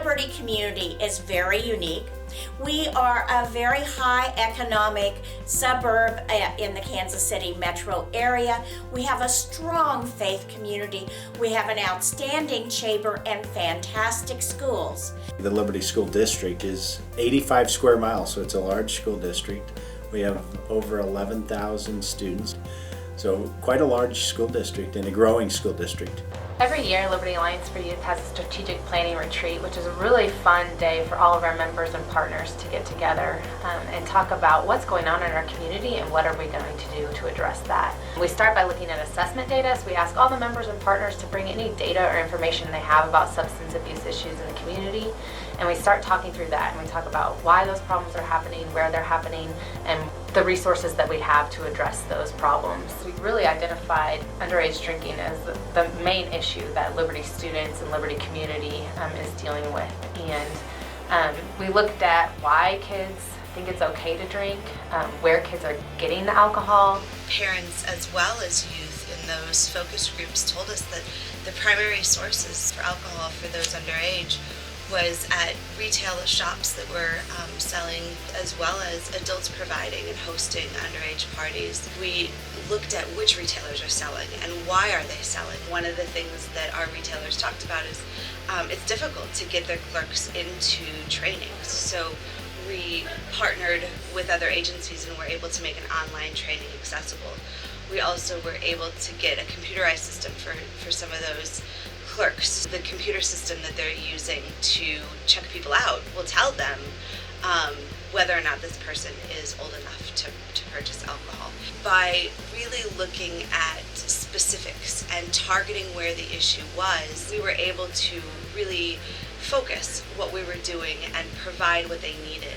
Liberty community is very unique. We are a very high economic suburb in the Kansas City metro area. We have a strong faith community. We have an outstanding chamber and fantastic schools. The Liberty School District is 85 square miles, so it's a large school district. We have over 11,000 students, so quite a large school district and a growing school district. Every year, Liberty Alliance for Youth has a strategic planning retreat, which is a really fun day for all of our members and partners to get together and talk about what's going on in our community and what are we going to do to address that. We start by looking at assessment data, so we ask all the members and partners to bring any data or information they have about substance abuse issues in the community, and we start talking through that, and we talk about why those problems are happening, where they're happening, and the resources that we have to address those problems. We really identified underage drinking as the main issue that Liberty students and Liberty community is dealing with. And we looked at why kids think it's okay to drink, where kids are getting the alcohol. Parents as well as youth in those focus groups told us that the primary sources for alcohol for those underage was at retail shops that were selling, as well as adults providing and hosting underage parties. We looked at which retailers are selling and why are they selling. One of the things that our retailers talked about is it's difficult to get their clerks into trainings. So we partnered with other agencies and were able to make an online training accessible. We also were able to get a computerized system for some of those clerks. The computer system that they're using to check people out will tell them whether or not this person is old enough to purchase alcohol. By really looking at specifics and targeting where the issue was, we were able to really focus what we were doing and provide what they needed.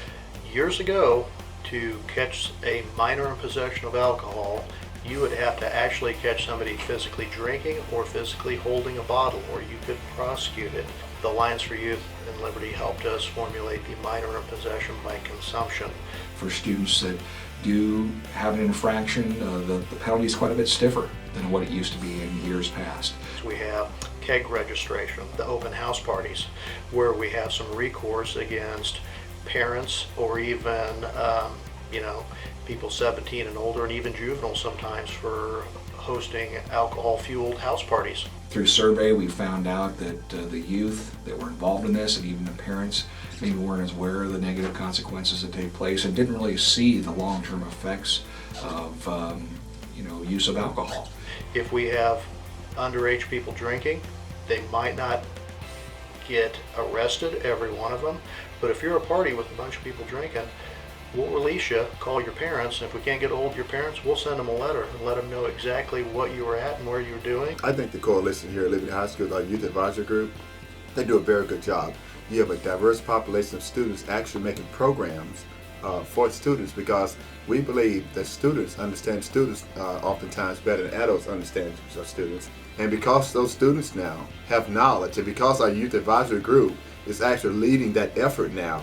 Years ago, to catch a minor in possession of alcohol, you would have to actually catch somebody physically drinking or physically holding a bottle, or you could prosecute it. The Alliance for Youth and Liberty helped us formulate the minor in possession by consumption. For students that do have an infraction, the penalty is quite a bit stiffer than what it used to be in years past. We have keg registration, the open house parties, where we have some recourse against parents or even people 17 and older, and even juveniles sometimes, for hosting alcohol-fueled house parties. Through survey, we found out that the youth that were involved in this, and even the parents, maybe weren't as aware of the negative consequences that take place and didn't really see the long-term effects of use of alcohol. If we have underage people drinking, they might not get arrested, every one of them, but if you're a party with a bunch of people drinking, we'll release you, call your parents, and if we can't get hold of your parents, we'll send them a letter and let them know exactly what you were at and where you were doing. I think the coalition here at Liberty High School, our youth advisory group, they do a very good job. You have a diverse population of students actually making programs for students, because we believe that students understand students oftentimes better than adults understand students. And because those students now have knowledge, and because our youth advisory group is actually leading that effort now,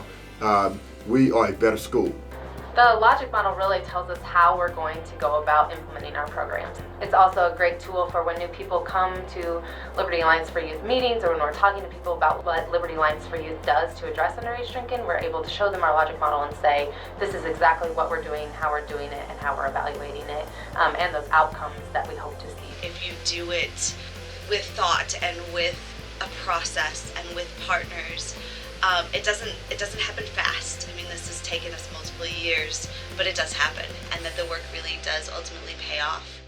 we are a better school. The logic model really tells us how we're going to go about implementing our programs. It's also a great tool for when new people come to Liberty Alliance for Youth meetings, or when we're talking to people about what Liberty Alliance for Youth does to address underage drinking. We're able to show them our logic model and say, this is exactly what we're doing, how we're doing it, and how we're evaluating it, and those outcomes that we hope to see. If you do it with thought and with a process and with partners, it doesn't happen fast. I mean, this has taken us multiple years, but it does happen, and that the work really does ultimately pay off.